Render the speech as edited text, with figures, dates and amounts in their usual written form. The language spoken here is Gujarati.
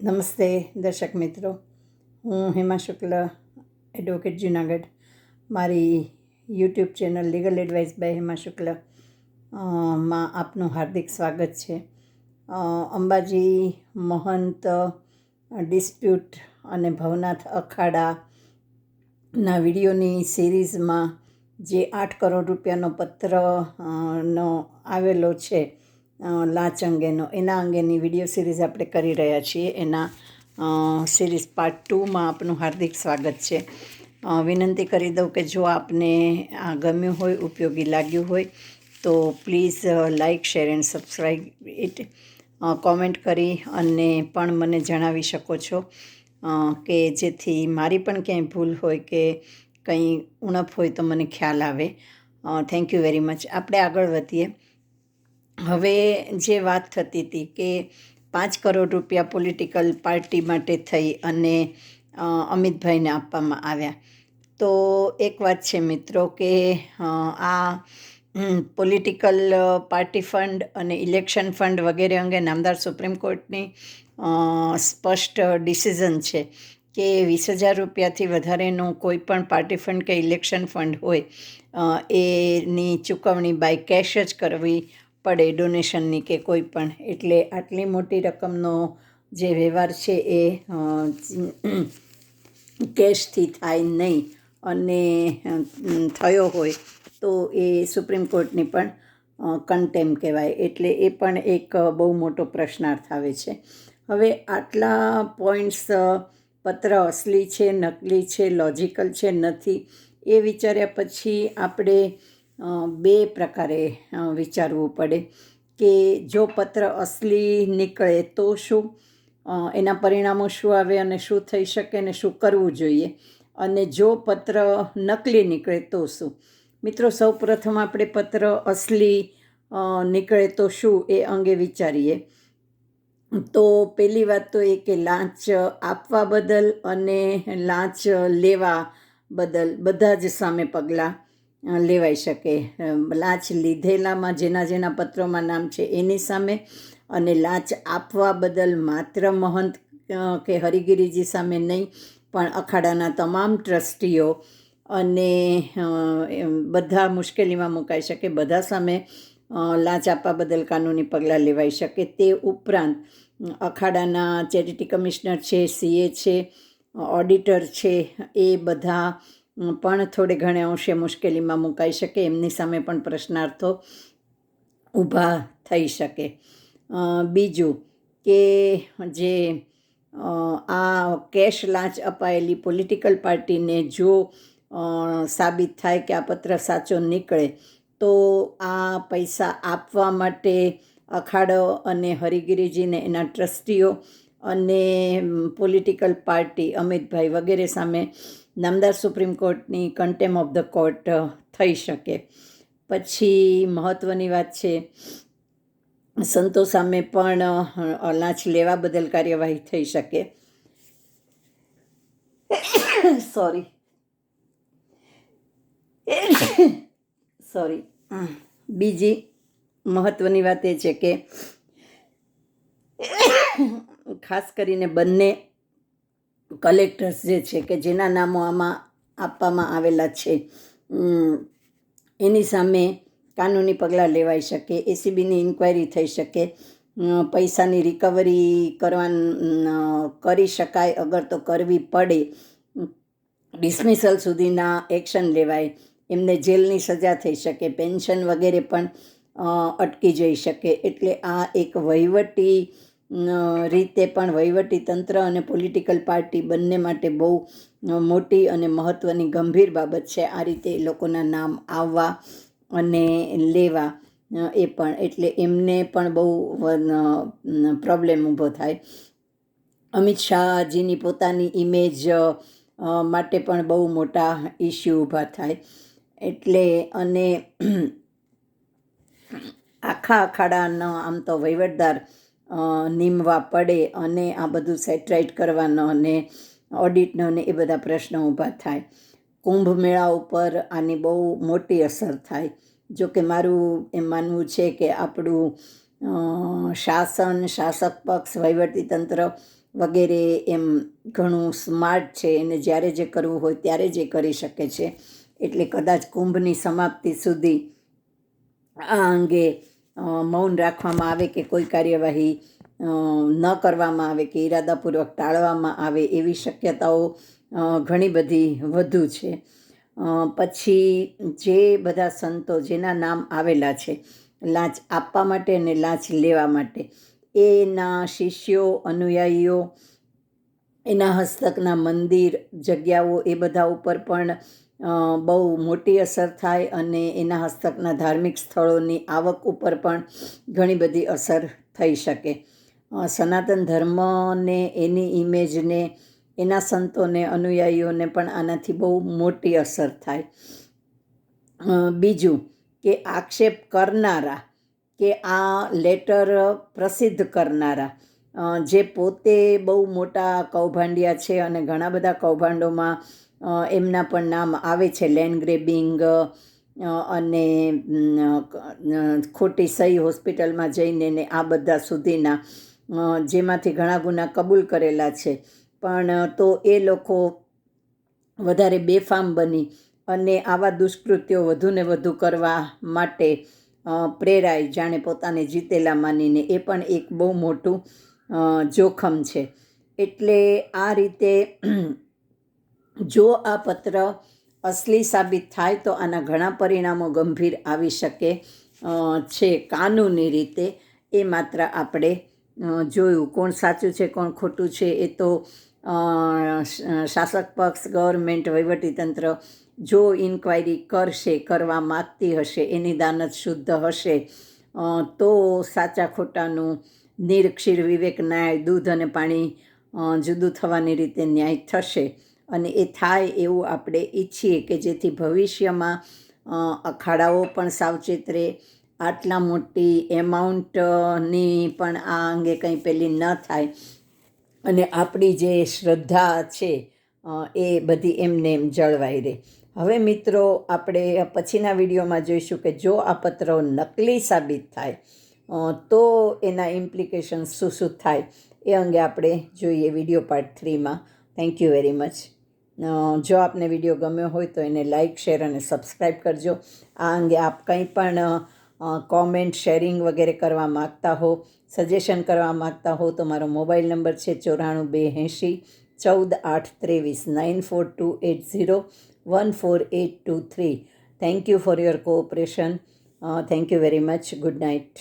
નમસ્તે દર્શક મિત્રો, હું હેમા શુક્લ, એડવોકેટ જુનાગઢ. મારી YouTube channel legal advice by Hema Shukla માં આપનું હાર્દિક સ્વાગત છે. અંબાજી મહંત ડિસ્પ્યુટ અને ભવનાથ અખાડાના વિડીયોની સિરીઝમાં જે 8 કરોડ રૂપિયાનો પત્ર નો આવેલો છે લાંચ અંગેનો, એના અંગેની વિડીયો સિરીઝ આપણે કરી રહ્યા છીએ. એના સિરીઝ પાર્ટ 2માં આપનું હાર્દિક સ્વાગત છે. વિનંતી કરી દઉં કે જો આપને આ ગમ્યું હોય, ઉપયોગી લાગ્યું હોય તો please like, share and subscribe it. Comment કરી અને પણ મને જણાવી શકો છો કે જેથી મારી પણ ક્યાંય ભૂલ હોય કે કંઈ ઉણપ હોય તો મને ખ્યાલ આવે. Thank you very much. આપણે આગળ વધીએ. હવે જે વાત થતી હતી કે 5 કરોડ રૂપિયા પોલિટિકલ પાર્ટી માટે થઈ અને અમિતભાઈને આપવામાં આવ્યા, તો એક વાત છે મિત્રો કે આ પોલિટિકલ પાર્ટી ફંડ અને ઇલેક્શન ફંડ વગેરે અંગે નામદાર સુપ્રીમ કોર્ટની સ્પષ્ટ ડિસિઝન છે કે 20,000 રૂપિયાથી વધારેનું કોઈ પણ પાર્ટી ફંડ કે ઇલેક્શન ફંડ હોય એની ચૂકવણી બાય કેશ જ કરવી પડે, ડોનેશનની કે કોઈ પણ. એટલે આટલી મોટી રકમનો જે વ્યવહાર છે એ કેશથી થાય નહીં, અને થયો હોય તો એ સુપ્રીમ કોર્ટની પણ કન્ટેમ કહેવાય. એટલે એ પણ એક બહુ મોટો પ્રશ્નાર્થ આવે છે. હવે આટલા પોઈન્ટ્સ, પત્ર અસલી છે, નકલી છે, લોજિકલ છે, નથી, એ વિચાર્યા પછી આપણે બે પ્રકારે વિચારવું પડે કે જો પત્ર અસલી નીકળે તો શું, એના પરિણામો શું આવે અને શું થઈ શકે અને શું કરવું જોઈએ, અને જો પત્ર નકલી નીકળે તો શું. મિત્રો, સૌપ્રથમ આપણે પત્ર અસલી નીકળે તો શું એ અંગે વિચારીએ. તો પહેલી વાત તો એ કે લાંચ આપવા બદલ અને લાંચ લેવા બદલ બધા જ સામે પગલાં લેવાઈ શકે. લાંચ લીધેલામાં જેના પત્રોમાં નામ છે એની સામે, અને લાંચ આપવા બદલ માત્ર મહંત કે હરિગીરીજી સામે નહીં, પણ અખાડાના તમામ ટ્રસ્ટીઓ અને બધા મુશ્કેલીમાં મુકાઈ શકે, બધા સામે લાંચ આપવા બદલ કાનૂની પગલાં લેવાઈ શકે. તે ઉપરાંત અખાડાના ચેરિટી કમિશનર છે, સીએ છે, ઓડિટર છે, એ બધા પણ થોડે ઘણે અંશે મુશ્કેલીમાં મુકાઈ શકે, એમની સામે પણ પ્રશ્નાર્થો ઊભા થઈ શકે. બીજું કે જે આ કેશ લાંચ અપાયેલી પોલિટિકલ પાર્ટીને જો સાબિત થાય કે આ પત્ર સાચો નીકળે તો આ પૈસા આપવા માટે અખાડો અને હરિગીરીજીને એના ટ્રસ્ટીઓ અને પોલિટિકલ પાર્ટી અમિતભાઈ વગેરે સામે નામદાર સુપ્રીમ કોર્ટની કન્ટેમ ઓફ ધ કોર્ટ થઈ શકે. પછી મહત્ત્વની વાત છે, સંતો સામે પણ લાંચ લેવા બદલ કાર્યવાહી થઈ શકે. સોરી. બીજી મહત્ત્વની વાત એ છે કે ખાસ કરીને બંને કલેક્ટર્સ જે છે કે જેના નામો આમાં આપવામાં આવેલા છે એની સામે કાનૂની પગલાં લેવાઈ શકે, એસીબીની ઇન્ક્વાયરી થઈ શકે, પૈસાની રિકવરી કરી શકાય, અગર તો કરવી પડે, ડિસમિસલ સુધીના એક્શન લેવાય, એમને જેલની સજા થઈ શકે, પેન્શન વગેરે પણ અટકી જઈ શકે. એટલે આ એક વહીવટી રીતે પણ વહીવટી તંત્ર અને પોલિટિકલ પાર્ટી બંને માટે બહુ મોટી અને મહત્ત્વની ગંભીર બાબત છે આ રીતે એ લોકોના નામ આવવા અને લેવા. એ પણ એટલે એમને પણ બહુ પ્રોબ્લેમ ઊભો થાય. અમિત શાહજીની પોતાની ઇમેજ માટે પણ બહુ મોટા ઇસ્યુ ઊભા થાય. એટલે અને આખા અખાડાનો આમ તો વહીવટદાર નીમવા પડે અને આ બધું સેટરાઇટ કરવાનો અને ઓડિટનો ને એ બધા પ્રશ્નો ઊભા થાય. કુંભ મેળા ઉપર આની બહુ મોટી અસર થાય. જો કે મારું એમ માનવું છે કે આપણું શાસક પક્ષ, વહીવટી તંત્ર વગેરે એમ ઘણું સ્માર્ટ છે, એને જ્યારે જે કરવું હોય ત્યારે જ એ કરી શકે છે. એટલે કદાચ કુંભની સમાપ્તિ સુધી આ અંગે મૌન રાખવામાં આવે કે કોઈ કાર્યવાહી ન કરવામાં આવે કે ઈરાદાપૂર્વક ટાળવામાં આવે એવી શક્યતાઓ ઘણી બધી વધુ છે. પછી જે બધા સંતો જેના નામ આવેલા છે લાંચ આપવા માટે અને લાંચ લેવા માટે, એના શિષ્યો, અનુયાયીઓ, એના હસ્તકના મંદિર, જગ્યાઓ, એ બધા ઉપર પણ બહુ મોટી અસર થાય અને એના હસ્તકના ધાર્મિક સ્થળોની આવક ઉપર પણ ઘણી બધી અસર થઈ શકે. સનાતન ધર્મને, એની ઇમેજને, એના સંતોને, અનુયાયીઓને પણ આનાથી બહુ મોટી અસર થાય. બીજું કે આક્ષેપ કરનારા કે આ લેટર પ્રસિદ્ધ કરનારા, જે પોતે બહુ મોટા કૌભાંડિયા છે અને ઘણા બધા કૌભાંડોમાં એમના પણ નામ આવે છે, લેન્ડ ગ્રેબિંગ અને ખોટી સહી હોસ્પિટલમાં જઈને ને આ બધા સુધીના, જેમાંથી ઘણા ગુના કબૂલ કરેલા છે. પણ તો એ લોકો વધારે બેફામ બની અને આવા દુષ્કૃત્યો વધુ ને વધુ કરવા માટે પ્રેરાય, જાણે પોતાને જીતેલા માનીને. એ પણ એક બહુ મોટું જોખમ છે. એટલે આ રીતે જો આ પત્ર અસલી સાબિત થાય તો આના ઘણા પરિણામો ગંભીર આવી શકે છે કાનૂની રીતે. એ માત્ર આપણે જોયું. કોણ સાચું છે કોણ ખોટું છે એ તો શાસક પક્ષ, ગવર્મેન્ટ, વહીવટીતંત્ર જો ઇન્ક્વાયરી કરશે, કરવા માગતી હશે, એની દાનત શુદ્ધ હશે તો સાચા ખોટાનું નિરક્ષીર વિવેક ન્યાય, દૂધ અને પાણી જુદું થવાની રીતે ન્યાય થશે. અને એ થાય એવું આપણે ઈચ્છીએ કે જેથી ભવિષ્યમાં અખાડાઓ પણ સાવચેત રહે, આટલા મોટી એમાઉન્ટની પણ આ અંગે કંઈ પેલી ન થાય અને આપણી જે શ્રદ્ધા છે એ બધી એમને એમ જળવાઈ રહે. હવે મિત્રો, આપણે પછીના વિડીયોમાં જોઈશું કે જો આ પત્રો નકલી સાબિત થાય તો એના ઇમ્પ્લિકેશન્સ શું શું થાય એ અંગે આપણે જોઈએ વિડીયો પાર્ટ 3માં. Thank you very much. જો આપને વિડીયો ગમ્યો હોય તો એને લાઇક, શેર અને સબસ્ક્રાઈબ કરજો. આ અંગે આપ કંઈ પણ કોમેન્ટ, શેરિંગ વગેરે કરવા માગતા હો, સજેશન કરવા માગતા હો તો મારો મોબાઈલ નંબર છે 94 280 14 8 23 9428014823. Thank you for your cooperation. Thank you very much. Good night.